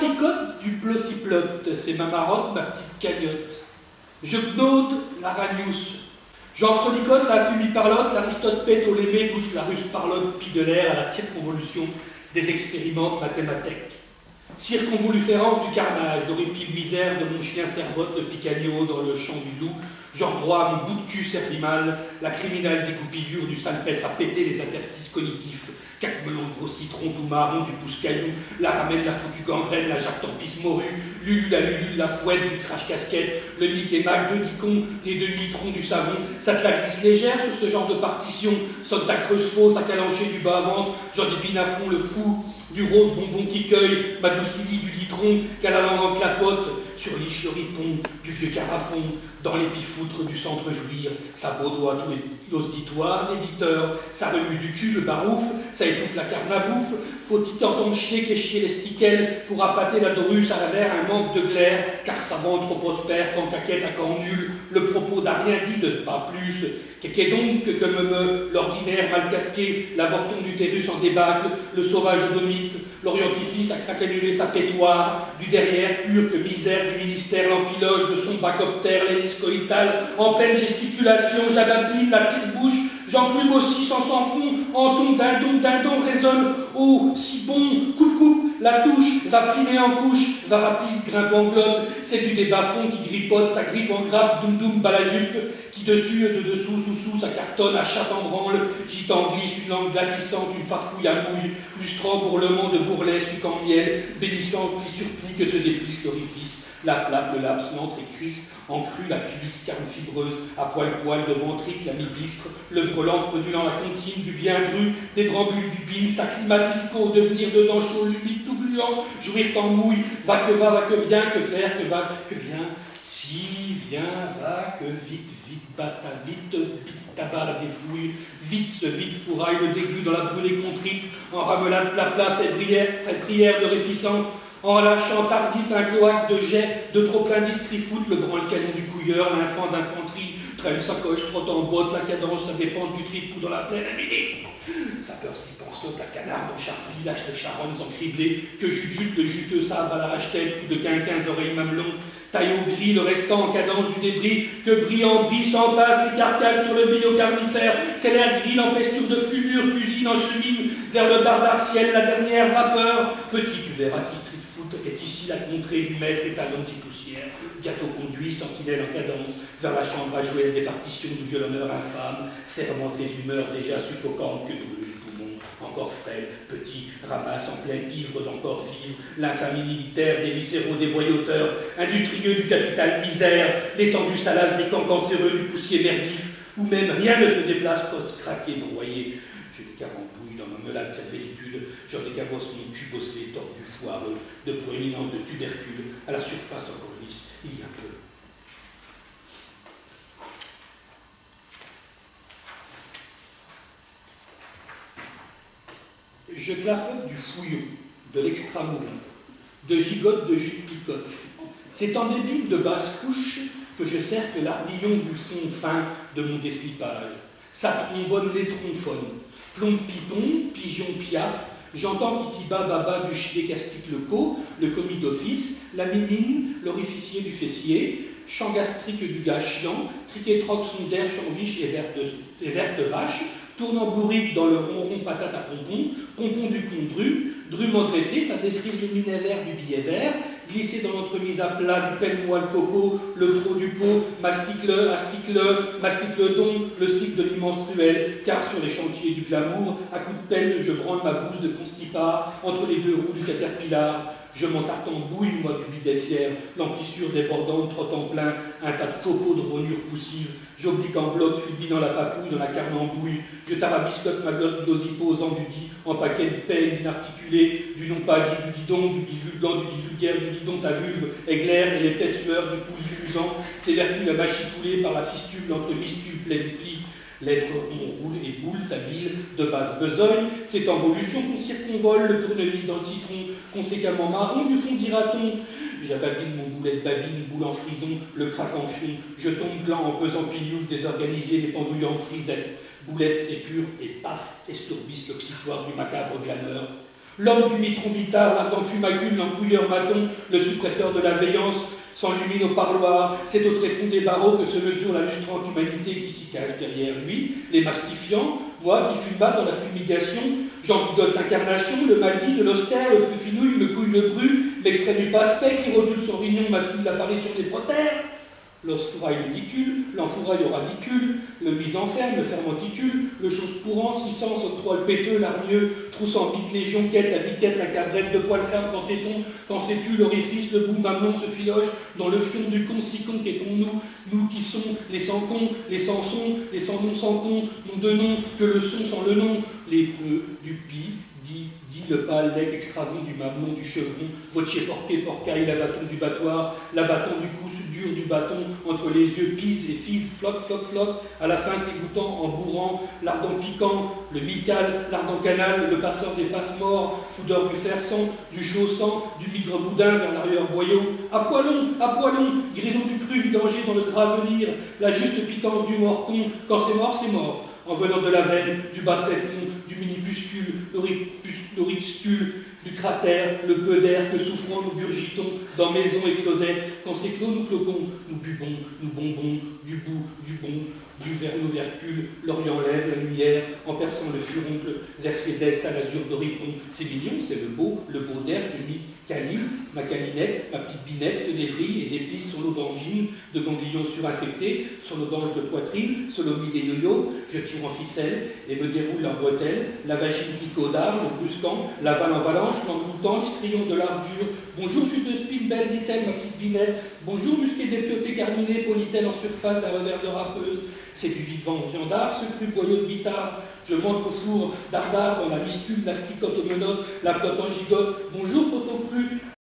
tricote du plociplote, c'est ma marotte, ma petite cagnotte. Je gnaude la ragnouse. J'en frelicote la fumiparlotte, l'aristote pète au lémé, pousse la russe parlotte, pie de l'air à la circonvolution des expérimentes mathématiques. Circonvoluférence du carnage, l'horripile misère de mon chien servote, le picagno dans le champ du loup, genre droit, mon bout de cul servi mal, la criminale découpillure du salpêtre à péter les interstices cognitifs, quatre melons de gros citron tout marron, du pouce caillou, la ramène, la foutue gangrène, la jappe torpisse morue, Lulu, la fouette, du crash casquette, le mic et mac, deux dicons, les deux litrons du savon, ça te la glisse légère sur ce genre de partition, sonne ta creuse fausse à calancher du bas-ventre, j'en dépine à fond le fou, du rose bonbon qui cueille, ma douce Lily du litron, qu'à la langue en clapote, sur liche le ripon, du vieux carafon, dans l'épifoutre du centre jouir, ça baudoie tous les auditoires, débiteur, ça remue du cul le barouf, ça étouffe la carne à bouffe, faut-il entendre chier qu'échier les stickels pour appâter la dorus à l'avers un manque de glaire, car savant trop prospère quand caquette à camp nul, le propos n'a rien dit de pas plus, qu'est donc que me l'ordinaire mal casqué, l'avorton d'utérus en débâcle, le sauvage odomite, l'orientifice à craquenuler sa pétoire, du derrière pur que misère du ministère, l'enfiloge de son bacoptère, l'hélice coïtale, en pleine gesticulation, j'abapine la tire-bouche, j'enclume aussi sans fond, en ton dindon résonne, oh, si bon, coupe, la touche, va piner en couche, va rapisse, grimpe en globe, c'est du débat-fond qui grippote, ça grippe en grappe, doum balajupe, qui dessus, de dessous, sous, ça cartonne, à chatte en branle, j'y t'en glisse une langue glapissante, une farfouille à mouille, lustrant bourlement de bourrelet, suc en miel, bénissant pli sur pli que se déplisse l'orifice, la plaque, le laps, l'antre et crisse, en cru, la tubis, carne fibreuse, à poil, de ventrique, la mi-bistre, le brelan fraudulant la comptine, du bien dru, des drambules du bin, s'acclimate au devenir dedans chaud, l'humide, tout gluant, jouir t'en mouille, va, que vient, que faire, que va, que vient, si, viens, va, que vite, bata, vite, tabac, la défouille, vite, fourraille, le déglu dans la brûlée contrite, en ramelade, plat, fait prière de répissant, en lâchant tardif un cloaque de jet, de trop-plein distrifoot, le branle-canon du couilleur, l'infant d'infanterie, traîne sa coche, trotte en botte, la cadence, sa dépense du tripou dans la plaine à midi. Sa peur s'y pense l'autre, la canarde en charpie, lâche les charognes encriblées, que jute le juteux sabre à la rachetette, coup de 15 oreilles mamelon, taille au gris, le restant en cadence du débris, que brillant bris s'entasse les carcasses sur le biocarnifère, c'est l'air gris, l'empesture de fumure, cuisine en chemine, vers le dardar ciel, la dernière vapeur, petit tu verras qui street foot est ici la contrée du maître étalon des poussières, gâteau conduit, sentinelle en cadence, vers la chambre à jouer des partitions du violonneur infâme, ferment les humeurs déjà suffocantes que brûlent les poumons, encore frêles, petits, ramassent en pleine ivre d'encore vivre, l'infamie militaire des viscéraux des boyauteur, industrieux du capital misère, l'étendue salace des camps cancéreux du poussier merdif, où même rien ne se déplace post-craqué, broyé. Je décarambouille dans ma melade servélitude, j'en décabosse mon cul bosselé, tordu, foireux, de proéminence de tubercule, à la surface encore lisse, il y a peu. Je clapote du fouillon, de l'extramoulin, de gigote, de jus de picote. C'est en débile de basse couche que je cercle l'ardillon du fond fin de mon déslipage. Ça trombonne les tronphonnes. Plomb pipon, pigeon piaf, j'entends qu'ici-bas baba du chier castique le commis d'office, la mimine, l'orificier du fessier, chant gastrique du gars chiant, triquetroque son derche en viche et verte vache, tournant bourrique dans le ronron patate à pompon du con drum dressé, ça défrise le minet vert du billet vert, glissé dans l'entremise à plat du pelle-moelle coco, le trot du pot, mastique-le, mastique-le don, le cycle de l'immense truelle, car sur les chantiers du glamour, à coups de pelle, je branle ma bouse de constipar entre les deux roues du caterpillar. Je m'entarte en bouille, moi, du bidet fier, l'emplissure débordante trotte en plein, un tas de copeaux de rognures poussives, j'oblique en bloc, fulbine dans la papouille, dans la carne en bouille, je tarabiscote ma glotte glosiposant du dit, en paquet de peine inarticulé, du non pas dit, du didon, du divulgant, du divulgaire, du didon ta vulve, éclair et l'épaisse sueur du coulis fusant, s'évertue la machicoulée par la fistule entre mistule plaie du pli. L'être on roule et boule sa bile de basse besogne, c'est en volution qu'on circonvole le tournevis dans le citron, conséquemment marron du fond dira-t-on. J'ababine mon boulet de babine, boule en frison, le craque en fion, je tombe blanc en pesant piliouf désorganisé des pendouillantes frisettes, boulette c'est pur et paf, estourbisse l'occitoire du macabre glaneur. L'homme du mitron bitard, l'ardent fumacule, l'empouilleur maton, le suppresseur de la veillance, s'enlumine au parloir, c'est au tréfonds des barreaux que se mesure la lustrante humanité qui s'y cache derrière lui, les mastifiants, moi qui fume bas dans la fumigation, j'en bigote l'incarnation, le maudit de l'austère, le fufinouille, me couille le bru, l'extrait du passe-paix qui rotule son rignon masculin l'apparition des protères. L'os fourraille le dicule, l'enfouraille au radicule, le mise enferme, le fermenticule, le chose courant, 600, octroie le péteux, l'argneux, troussant bite légion, quête, la biquette, la cabrette, de poil ferme quand téton, quand sais-tu, l'orifice, le bout, mamelon se filoche, dans le fion du con, si con qu'est-on nous qui sont les sans cons, les sans sons, les sans noms sans cons, nom de nom, que le son sans le nom, les pneus, du pis, dit le pâle lec extravant du mamelon, du chevron, voce porquet, porcaille, la bâton du battoir, la bâton du cou dur du bâton, entre les yeux pise et fise, floc, floc, floc, à la fin s'égouttant en bourrant, l'ardent piquant, le mical, l'ardent canal, le passeur des passe-morts, foudeur du fer-sang, du chaud-sang, du migre boudin vers l'arrière-boyau, à poilon, grison du cru vidanger dans le gras venir, la juste pitance du mort-con, quand c'est mort, en venant de la veine, du bas tréfonds, du minipuscule, l'orixtule, du cratère, le peu d'air que souffrant nous gurgitons dans maison et closet, quand c'est clos nous cloquons, nous buvons, nous bombons, du bout, du bon, du vers nos vercules, l'orient lève la lumière, en perçant le furoncle, versé d'est à l'azur d'Oripon. C'est mignon, c'est le beau d'air, je te dis, Caline, ma calinette, ma petite binette se névrie et déplisse son lot d'angine, de ganglions surinfectés, son lodange de poitrine, solomie des yo-yo, je tire en ficelle et me déroule en bretelle, la vagine pico d'arbre, le brusquant, l'aval en valanche, l'engloutant, l'histrion de l'ardure. Bonjour, chute de spine, belle, dit-elle, ma petite binette. Bonjour, musqué dépioté carminé, politelle en surface d'un revers de râpeuse. C'est du vivant viandard, ce cru boyau de guitare. Je montre au four dardard dans la mistule, la sticote aux menottes, la plotte en gigote. Bonjour, poteau cru,